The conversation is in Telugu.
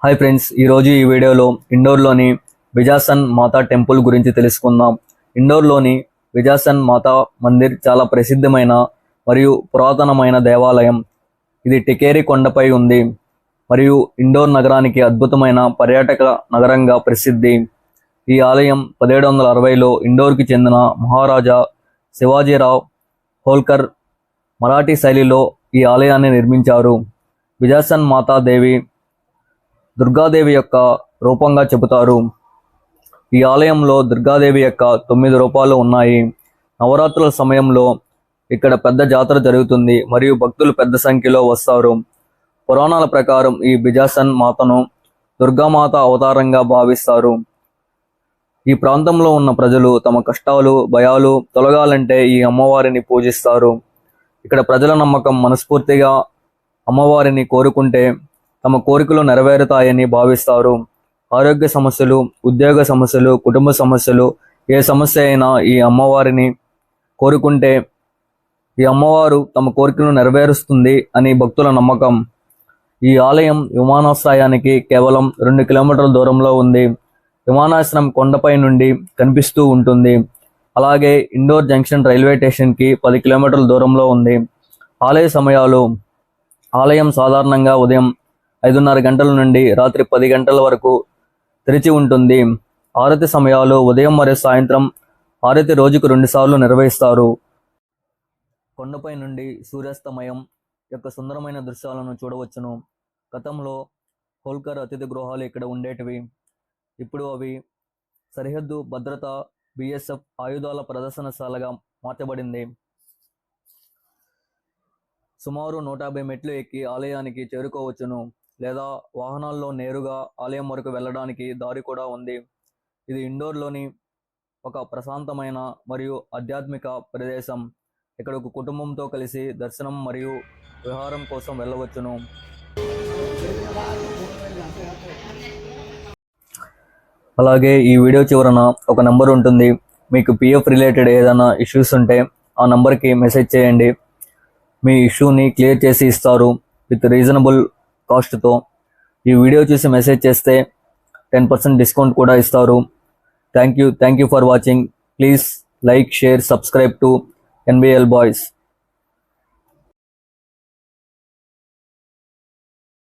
హాయ్ ఫ్రెండ్స్, ఈరోజు ఈ వీడియోలో ఇండోర్లోని విజాసన్ మాతా టెంపుల్ గురించి తెలుసుకుందాం. ఇండోర్లోని విజాసన్ మాతా మందిర్ చాలా ప్రసిద్ధమైన మరియు పురాతనమైన దేవాలయం. ఇది టికేరి కొండపై ఉంది మరియు ఇండోర్ నగరానికి అద్భుతమైన పర్యాటక నగరంగా ప్రసిద్ధి. ఈ ఆలయం 1760లో ఇండోర్కి చెందిన మహారాజా శివాజీరావ్ హోల్కర్ మరాఠీ శైలిలో ఈ ఆలయాన్ని నిర్మించారు. విజాసన్ మాతాదేవి దుర్గాదేవి యొక్క రూపంగా చెబుతారు. ఈ ఆలయంలో దుర్గాదేవి యొక్క 9 రూపాలు ఉన్నాయి. నవరాత్రుల సమయంలో ఇక్కడ పెద్ద జాతర జరుగుతుంది మరియు భక్తులు పెద్ద సంఖ్యలో వస్తారు. పురాణాల ప్రకారం ఈ బిజాసన్ మాతను దుర్గామాత అవతారంగా భావిస్తారు. ఈ ప్రాంతంలో ఉన్న ప్రజలు తమ కష్టాలు భయాలు తొలగాలంటే ఈ అమ్మవారిని పూజిస్తారు. ఇక్కడ ప్రజల నమ్మకం మనస్ఫూర్తిగా అమ్మవారిని కోరుకుంటే తమ కోరికలు నెరవేరుతాయని భావిస్తారు. ఆరోగ్య సమస్యలు, ఉద్యోగ సమస్యలు, కుటుంబ సమస్యలు, ఏ సమస్య అయినా ఈ అమ్మవారిని కోరుకుంటే ఈ అమ్మవారు తమ కోరికలను నెరవేరుస్తుంది అని భక్తుల నమ్మకం. ఈ ఆలయం విమానాశ్రయానికి కేవలం 2 కిలోమీటర్ల దూరంలో ఉంది. విమానాశ్రయం కొండపై నుండి కనిపిస్తూ ఉంటుంది. అలాగే ఇండోర్ జంక్షన్ రైల్వే స్టేషన్కి 10 కిలోమీటర్ల దూరంలో ఉంది. ఆలయ సమయాలు: ఆలయం సాధారణంగా ఉదయం 5:30 గంటల నుండి రాత్రి 10 గంటల వరకు తెరిచి ఉంటుంది. హారతి సమయాలు ఉదయం మరియు సాయంత్రం. హారతి రోజుకు 2 సార్లు నిర్వహిస్తారు. కొండపై నుండి సూర్యాస్తమయం యొక్క సుందరమైన దృశ్యాలను చూడవచ్చును. గతంలో హోల్కర్ అతిథి గృహాలు ఇక్కడ ఉండేటివి. ఇప్పుడు అవి సరిహద్దు భద్రత BSF ఆయుధాల ప్రదర్శనశాలగా మార్చబడింది. సుమారు 150 మెట్లు ఎక్కి ఆలయానికి చేరుకోవచ్చును, లేదా వాహనాల్లో నేరుగా ఆలయం వరకు వెళ్ళడానికి దారి కూడా ఉంది. ఇది ఇండోర్లోని ఒక ప్రశాంతమైన మరియు ఆధ్యాత్మిక ప్రదేశం. ఇక్కడకు కుటుంబంతో కలిసి దర్శనం మరియు విహారం కోసం వెళ్ళవచ్చును. అలాగే ఈ వీడియో చివరన ఒక నంబర్ ఉంటుంది. మీకు PF రిలేటెడ్ ఏదైనా ఇష్యూస్ ఉంటే ఆ నంబర్కి మెసేజ్ చేయండి. మీ ఇష్యూని క్లియర్ చేసి ఇస్తారు విత్ రీజనబుల్ కాస్ట్తో. ఈ వీడియో చూసి మెసేజ్ చేస్తే 10% డిస్కౌంట్ కూడా ఇస్తారు. Thank you for watching. Please like, share, subscribe to NBL Boys.